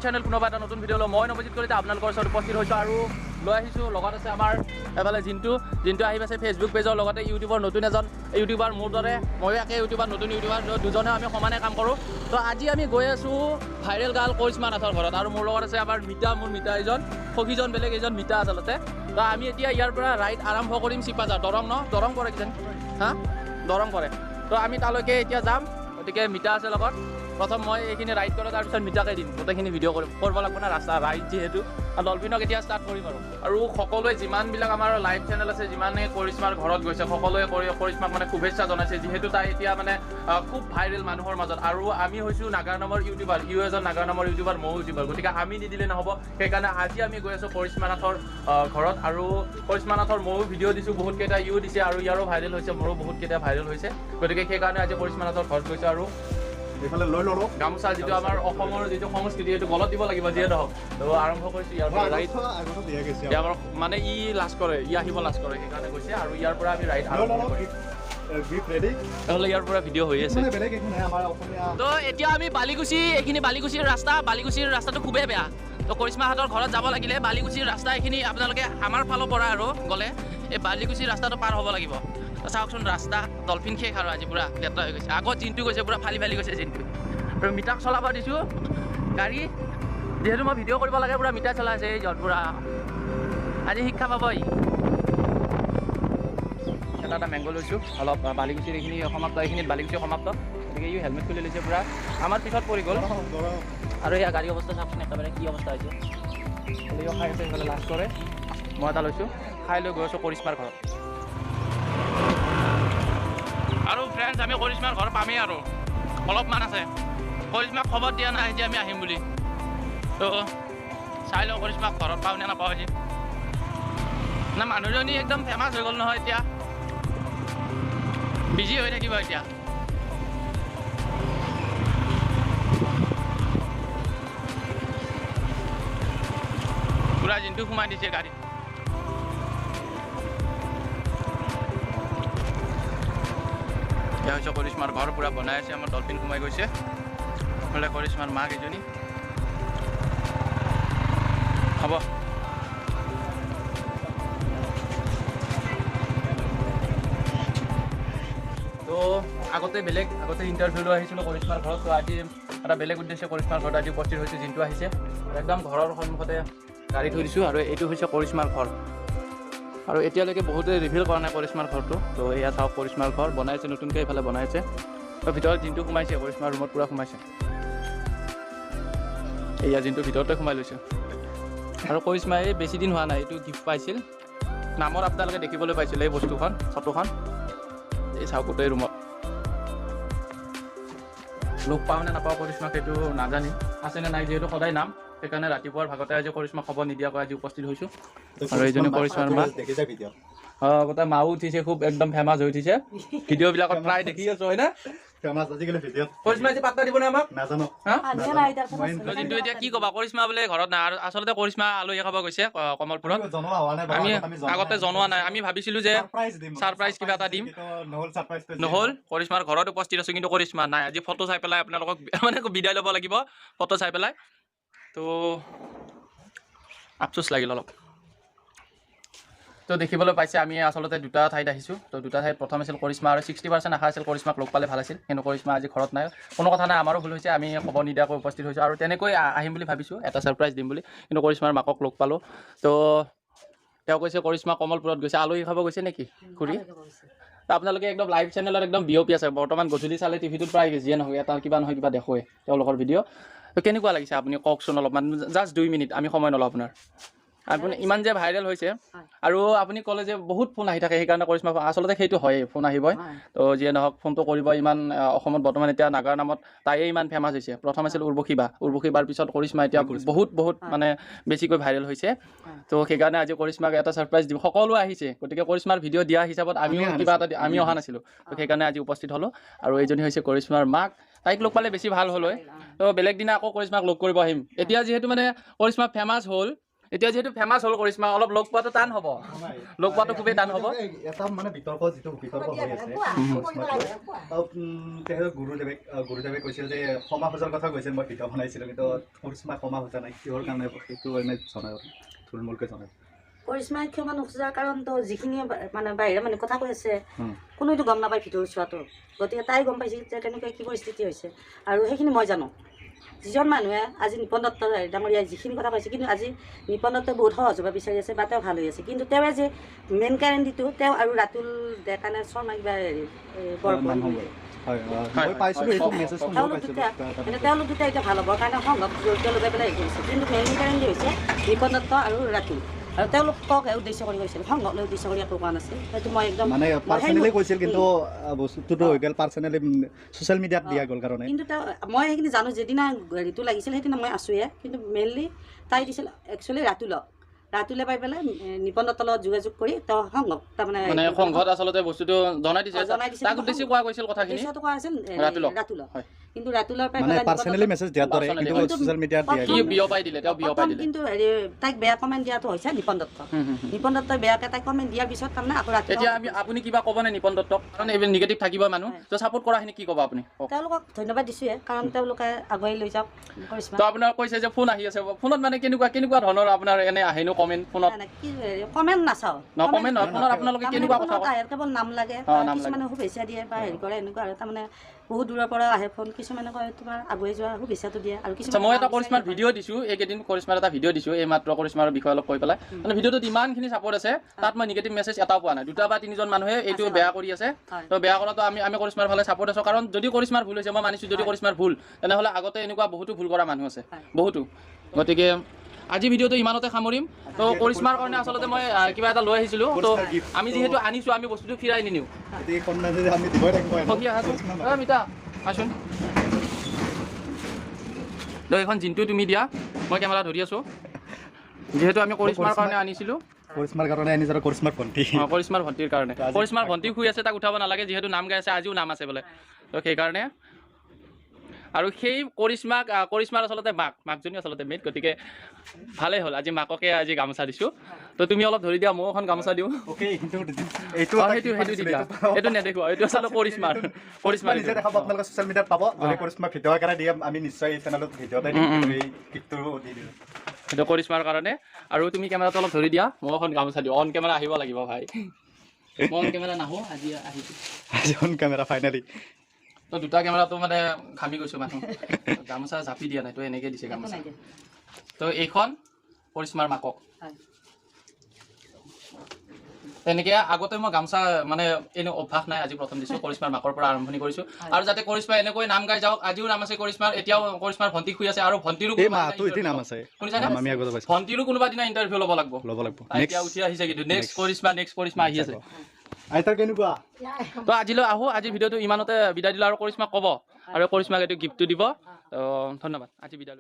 channel কোনোবা এটা নতুন ভিডিঅ' মই নৱজিত কলিতা আপোনালোকৰ ওচৰত উপস্থিত হৈছোঁ আৰু লৈ আহিছোঁ লগত আছে আমাৰ এফালে জিন্তু আহি আছে ফেচবুক পেজৰ লগতে ইউটিউবৰ নতুন এজন ইউটিউবাৰ মোৰ দৰে ময়ো একে ইউটিউবাৰ নতুন ইউটিউবাৰ দুজনে আমি সমানে কাম কৰোঁ তো আজি আমি গৈ আছোঁ ভাইৰেল গাৰ্ল কৰিশ্মা নাথৰ ঘৰত আৰু মোৰ লগত আছে আমাৰ মোৰ মিতা এজন সখীজন বেলেগ এজন মিতা আচলতে তো আমি এতিয়া ইয়াৰ পৰা ৰাইড আৰম্ভ কৰিম চিপাজাৰ দৰং পৰে কিজানি দৰং পৰে তো আমি তালৈকে এতিয়া যাম গতিকে মিতা আছে লগত প্ৰথম মই এইখিনি ৰাইড কৰোঁ তাৰপিছত মিতাকে দিম গোটেইখিনি ভিডিঅ' কৰিব লাগিব না ৰাস্তা ৰাইড যিহেতু ডলফিনক এতিয়া ষ্টাৰ্ট কৰিম আৰু সকলোৱে যিমানবিলাক আমাৰ লাইভ চেনেল আছে যিমানে কৰিশ্মাৰ ঘৰত গৈছে সকলোৱে কৰিশ্মাক মানে শুভেচ্ছা জনাইছে যিহেতু তাই এতিয়া মানে খুব ভাইৰেল মানুহৰ মাজত আৰু আমি হৈছোঁ নাগাৰ নামৰ ইউটিউবাৰ এজন নাগাৰ নামৰ ইউটিউবাৰ ময়ো ইউটিউবাৰ গতিকে আমি নিদিলে নহ'ব সেইকাৰণে আজি আমি গৈ আছোঁ কৰিশ্মা নাথৰ ঘৰত আৰু কৰিশ্মা নাথৰ ময়ো ভিডিঅ' দিছোঁ বহুতকেইটা দিছে আৰু ইয়াৰো ভাইৰেল হৈছে মোৰো বহুতকেইটা ভাইৰেল হৈছে গতিকে সেইকাৰণে আজি কৰিশ্মা নাথৰ ঘৰত গৈছোঁ আৰু এইফালে লৈ ল'লোঁ গামোচা যিটো আমাৰ অসমৰ যিটো সংস্কৃতি এইটো গলত দিব লাগিব যিয়ে নহওক তো আৰম্ভ কৰিছোঁ ইয়াৰ পৰা ৰাইড আমাৰ মানে লাজ কৰে আহিব লাজ কৰে সেইকাৰণে গৈছে আৰু ইয়াৰ পৰা আমি ৰাইড আৰম্ভ কৰিম ইয়াৰ পৰা ভিডিঅ' হৈ আছে তো এতিয়া আমি বালিকুচিৰ ৰাস্তাটো খুবেই বেয়া তো কৰিশ্মাহঁতৰ ঘৰত যাব লাগিলে বালিকুচিৰ ৰাস্তা এইখিনি আপোনালোকে আমাৰ ফালৰ পৰা আৰু গ'লে এই বালিকুচিৰ ৰাস্তাটো পাৰ হ'ব লাগিব চাওকচোন ৰাস্তা ডলফিন শেষ আৰু আজি পুৰা লেতেৰা হৈ গৈছে আগত জিন্তু গৈছে পুৰা ফালি গৈছে জিন্তু আৰু মিতাক চলাব দিছোঁ গাড়ী যিহেতু মই ভিডিঅ' কৰিব লাগে পুৰা মিটাৰ চলাই আছে এই য'ত পুৰা আজি শিক্ষা পাব এটা মেংগ লৈছোঁ অলপ বালিকুচিৰ এইখিনি সমাপ্ত এইখিনিত বালিকুচি সমাপ্ত গতিকে ই হেলমেট খুলি লৈছে পুৰা আমাৰ পিছত পৰি গ'ল আৰু ইয়াৰ গাড়ী অৱস্থা চাওকচোন একেবাৰে কি অৱস্থা হৈছে খালিও খাই আছে সেইফালে লাজ কৰে মই এটা লৈছোঁ খাই লৈ গৈ আছোঁ কৰিশ্মাৰ ঘৰত আৰু ফ্ৰেণ্ডছ আমি কৰিশ্মাৰ ঘৰ পামেই আৰু অলপমান আছে কৰিশ্মাক খবৰ দিয়া নাই যে আমি আহিম বুলি তো চাই লওঁ কৰিশ্মাক ঘৰত পাওঁ নে নাপাওঁ আজি না মানুহজনী একদম ফেমাছ হৈ গ'ল নহয় এতিয়া বিজি হৈ থাকিব এতিয়া পুৰা জিন্তু সোমাই দিছে গাড়ী এয়া হৈছে কৰিশ্মাৰ ঘৰ পুৰা বনাই আছে আমাৰ ডলফিন সোমাই গৈছে বোলে কৰিশ্মাৰ মাক এজনী হ'ব তো আগতে ইণ্টাৰভিউ লৈ আহিছিলোঁ কৰিশ্মাৰ ঘৰত তো আজি এটা বেলেগ উদ্দেশ্যে কৰিশ্মাৰ ঘৰত আজি উপস্থিত হৈছে জিন্তু আহিছে একদম ঘৰৰ সন্মুখতে গাড়ী থৈ দিছোঁ আৰু এইটো হৈছে কৰিশ্মাৰ ঘৰ আৰু এতিয়ালৈকে বহুতে ৰিভিল কৰা নাই কৰিশ্মাৰ ঘৰটো তো এয়া চাওক কৰিশ্মাৰ ঘৰ বনাইছে নতুনকৈ এইফালে বনাইছে তো ভিতৰত জিন্তু সোমাইছে কৰিশ্মাৰ ৰুমত পূৰা সোমাইছে এয়া জিন্তু ভিতৰতে সোমাই লৈছে আৰু কৰিশ্মাই বেছি দিন হোৱা নাই এইটো গিফ্ট পাইছিল নামৰ আপোনালোকে দেখিবলৈ পাইছিল এই বস্তুখন ফটোখন এই চাওক গোটেই ৰুমত লগ পাওঁ নে নাপাওঁ কৰিশ্মাক সেইটো নাজানিম আছেনে নাই যিহেতু সদায় নাম সেইকাৰণে ৰাতিপুৱাৰ ভাগতে আজি কৰিশ্মাক খবৰ নিদিয়াকৈ আজি উপস্থিত হৈছোঁ আৰু এইজনী কৰিশ্মাৰ মা গোটেই মাও উঠিছে খুব একদম ফেমাছ হৈ উঠিছে ভিডিঅ'বিলাকত প্ৰায় দেখি আছোঁ হয় না কৰিশ্মা আজি পাত্তা দিব নে আমাক নাজানো কিন্তু এতিয়া কি ক'বা কৰিশ্মা বোলে ঘৰত নাই আৰু আচলতে কৰিশ্মা আলহী খাব গৈছে কমলপুৰত আমি আগতে জনোৱা নাই আমি ভাবিছিলোঁ যে ছাৰপ্ৰাইজ কিবা এটা দিম নহ'ল কৰিশ্মাৰ ঘৰত উপস্থিত আছোঁ কিন্তু কৰিশ্মা নাই আজি ফটো চাই পেলাই আপোনালোকক মানে বিদায় ল'ব লাগিব ফটো চাই পেলাই তো আফচোচ লাগিল অলপ তো দেখিবলৈ পাইছে আমি আচলতে দুটা ঠাইত আহিছোঁ তো দুটা ঠাইত প্ৰথম আছিল কৰিশ্মা আৰু 60% আশা আছিল কৰিশ্মাক লগ পালে ভাল আছিল কিন্তু কৰিশ্মা আজি ঘৰত নাই কোনো কথা নাই আমাৰো ভুল হৈছে আমি খবৰ নিদিয়াকৈ উপস্থিত হৈছোঁ আৰু তেনেকৈ আহিম বুলি ভাবিছোঁ এটা ছাৰপ্ৰাইজ দিম বুলি কিন্তু কৰিশ্মাৰ মাকক লগ পালোঁ তো তেওঁ কৈছে কৰিশ্মা কমলপুৰত গৈছে আলহী খাব গৈছে নেকি খুৰী তো আপোনালোকে একদম লাইভ চেনেলত একদম বিয়পি আছে বৰ্তমান গধূলি চালে টিভিটোত প্ৰায় যিয়ে নহয় এটা কিবা নহয় কিবা দেখুৱাই তেওঁলোকৰ ভিডিঅ' তো কেনেকুৱা লাগিছে আপুনি কওকচোন অলপমান জাষ্ট 2 মিনিট আমি সময় নলওঁ আপোনাৰ আপুনি ইমান যে ভাইৰেল হৈছে আৰু আপুনি ক'লে যে বহুত ফোন আহি থাকে সেইকাৰণে কৰিশ্মা আচলতে সেইটো হয়েই ফোন আহিবই তো যিয়ে নহওক ফোনটো কৰিব ইমান অসমত বৰ্তমান এতিয়া নাগাৰ নামত তাইয়ে ইমান ফেমাছ হৈছে প্ৰথম আছিল উৰ্বশীবাৰ পিছত কৰিশ্মা এতিয়া বহুত মানে বেছিকৈ ভাইৰেল হৈছে তো সেইকাৰণে আজি কৰিশ্মাক এটা ছাৰপ্ৰাইজ দিব সকলো আহিছে গতিকে কৰিশ্মাৰ ভিডিঅ' দিয়া হিচাপত আমিও কিবা এটা আমি অহা নাছিলোঁ তো সেইকাৰণে আজি উপস্থিত হ'লোঁ আৰু এইজনী হৈছে কৰিশ্মাৰ মাক তাইক লগ পালে বেছি ভাল হ'ল হয় তো বেলেগ দিনা আকৌ কৰিশ্মাক লগ কৰিব আহিম এতিয়া যিহেতু মানে কৰিশ্মা ফেমাছ হ'ল এতিয়া যেহেতু ফেমাস হল কৰিশ্মা অলপ লগ পোৱাটো টান হ'ব লগ পোৱাটো খুবেই টান হ'ব এটা মানে বিতৰ্ক যিটো বিতৰ্ক হৈ আছে গুৰুদেৱে কৈছিল যে ক্ষমা খোজাৰ কথা কৈছিল মই ভিডিঅ' বনাইছিলোঁ কিন্তু কৰিশ্মা ক্ষমা খোজা নাই কিহৰ কাৰণে সেইটো এনে জনাই থুলমূলকৈ জনাই কৰিশ্মাই ক্ষমা নোখোজাৰ কাৰণটো যিখিনি মানে বাহিৰা মানুহ কথা কৈ আছে কোনোতো গম নাপায় ভিতৰত চোৱাটো গতিকে তাই গম পাইছে যে কেনেকৈ কি পৰিস্থিতি হৈছে আৰু সেইখিনি মই জানো যিজন মানুহে আজি নিপন দত্ত ডাঙৰীয়াই যিখিনি কথা কৈছে কিন্তু আজি নিপন দত্তই বহুত সহজ হ'ব বিচাৰি আছে বা তেওঁ ভাল হৈ আছে কিন্তু তেওঁ যে মেইন কাৰেণ্টিটো তেওঁ আৰু ৰাতুল ডেকানে শৰ্মা কিবা তেওঁলোক দুটা এতিয়া ভাল হ'বৰ কাৰণে সংঘক জড়িত লগাই পেলাই হেৰি কৰিছে কিন্তু মেইন কাৰেণ্টি হৈছে নিপন দত্ত আৰু ৰাতুল আৰু তেওঁলোকক উদ্দেশ্য কৰি কৈছিল সংঘক লৈ উদ্দেশ্য কৰি একো কোৱা নাছিল সেইটো মই একদম মানে পাৰ্চনেলি কৈছিল কিন্তু বস্তুটো হৈ গ'ল পাৰ্চনেলি ছ'চিয়েল মিডিয়াত দিয়া গ'ল কাৰণে কিন্তু মই সেইখিনি জানো যেদিনা হেৰিটো লাগিছিল সেইদিনা মই আছোঁহে কিন্তু মেইনলি তাই দিছিল একচুৱেলি ৰাতুলে পাই পেলাই নিপন দত্তৰ লগত যোগাযোগ কৰি তেওঁ সংঘক তাৰমানে মানে সংঘত আচলতে বস্তুটো জনাই দিছে তাক উদ্দেশ্যি কোৱা কৈছিল কথাখিনি কোৱা আছিল ৰাতুলক কিন্তু ৰাতুলৰ পাই মানে পাৰ্চনেলি মেছেজ দিয়াৰ দৰে কিন্তু ছ'চিয়েল মিডিয়াত দিয়া কি বিয়পাই দিলে তেওঁ বিয়পাই দিলে কিন্তু হেৰি তাইক বেয়া কমেণ্ট দিয়াটো হৈছে নিপন দত্তই বেয়াকৈ তাইক কমেণ্ট দিয়াৰ পিছত তাৰমানে আকৌ ৰাতি এতিয়া আপুনি কিবা ক'বনে নিপন দত্তক কাৰণ এইবোৰ নিগেটিভ থাকিব মানুহ তো ছাপোৰ্ট কৰাখিনি কি ক'ব আপুনি তেওঁলোকক ধন্যবাদ দিছোঁহে কাৰণ তেওঁলোকে আগুৱাই লৈ যাওক কৰিশ্মা তো আপোনাৰ কৈছে যে ফোন আহি আছে ফোনত মানে কেনেকুৱা ধৰণৰ আপোনাৰ এনে আহেনো কমেণ্ট ফোনত কমেণ্ট নাচাওঁ কমেণ্ট নহয় ফোনত আপোনালোকে কেনেকুৱা কথা কেৱল নাম লাগে কিছুমানে শুভেচ্ছা দিয়ে বা হেৰি কৰে এনেকুৱা আৰু তাৰমানে বহুত দূৰৰ পৰা আহে ফোন কিছুমানে কয় তোমাৰ আগুৱাই যোৱা শুভেচ্ছাটো দিয়ে আৰু কিছুমান মই এটা কৰিশ্মাৰ ভিডিঅ' দিছোঁ এইকেইদিন কৰিশ্মাৰ এটা ভিডিঅ' দিছোঁ এই মাত্ৰ কৰিশ্মাৰ বিষয়ে অলপ কৈ পেলাই মানে ভিডিঅ'টোত ইমানখিনি ছাপোৰ্ট আছে তাত মই নিগেটিভ মেছেজ এটাও পোৱা নাই 2 বা 3জন মানুহে এইটো বেয়া কৰি আছে তো বেয়া কৰাটো আমি কৰিশ্মাৰ ফালে ছাপোৰ্ট আছোঁ কাৰণ যদি কৰিশ্মাৰ ভুল হৈছে মই মানিছোঁ যদি কৰিশ্মাৰ ভুল তেনেহ'লে আগতে এনেকুৱা বহুতো ভুল কৰা মানুহ আছে বহুতো গতিকে আজি ভিডিঅ'টো ইমানতে সামৰিম তো কৰিশ্মাৰ কাৰণে আচলতে মই কিবা এটা লৈ আহিছিলোঁ তো আমি যিহেতু আনিছোঁ আমি বস্তুটো ফিৰাই নিনিওঁ মিতা আছোন তো এইখন জিনটো তুমি দিয়া মই কেমেৰা ধৰি আছোঁ যিহেতু আমি কৰিশ্মাৰ কাৰণে আনিছিলোঁ কৰিশ্মাৰ কাৰণে আনিছোঁ আৰু কৰিশ্মাৰ ভণ্টি কৰিশ্মাৰ ভণ্টিৰ কাৰণে কৰিশ্মাৰ ভণ্টি শুই আছে তাক উঠাব নালাগে যিহেতু নাম গাই আছে আজিও নাম আছে বোলে তো সেইকাৰণে আৰু সেই কৰিশ্মাৰ আচলতে মাকজনী আচলতে মেইন গতিকে ভালেই হ'ল আজি মাককে আজি গামোচা দিছোঁ তো তুমি অলপ ধৰি দিয়া ময়ো এখন গামোচা দিওঁ এইটো নেদেখুৱা এইটো আচলতে কৰিশ্মাৰ নিজে দেখাব আপোনালোকে ছ'চিয়েল মিডিয়াত পাব যদি কৰিশ্মাৰ ভিডিঅ' আকাৰে দিয়ে আমি নিশ্চয় এই চেনেলত ভিডিঅ'তে দিম সেইটো কৰিশ্মাৰ কাৰণে আৰু তুমি কেমেৰাটো অলপ ধৰি দিয়া মই এখন গামোচা দিওঁ অন কেমেৰা আহিব লাগিব ভাই মই অন কেমেৰা নাহোঁ আজি আহিছোঁ আজি অন কেমেৰা ফাইনেলি তো 2টা কেমেৰাটো মানে ঘামি গৈছোঁ মানুহ গামোচা জাপি দিয়া নাই তো এনেকৈ দিছে গামোচা তো এইখন কৰিশ্মাৰ মাকক তেনেকৈ আগতে মই গামোচা মানে এনে অভ্যাস নাই আজি প্ৰথম দিছোঁ কৰিশ্মাৰ মাকৰ পৰা আৰম্ভণি কৰিছোঁ আৰু যাতে কৰিশ্মা এনেকৈ নাম গাই যাওক আজিও নাম আছে কৰিশ্মাৰ এতিয়াও কৰিশ্মাৰ ভণ্টি শুই আছে আৰু ভণ্টিৰো ভণ্টিৰো কোনোবা দিনা ইণ্টাৰভিউ ল'ব লাগিব এতিয়া উঠি আহিছে কিন্তু নেক্সট কৰিশ্মা আহি আছে আইতাৰ কেনেকুৱা তো আজিলৈ আহোঁ আজিৰ ভিডিঅ'টো ইমানতে বিদায় দিলোঁ আৰু কৰিশ্মাক ক'ব আৰু কৰিশ্মাক এইটো গিফ্টটো দিব ধন্যবাদ আজি বিদায়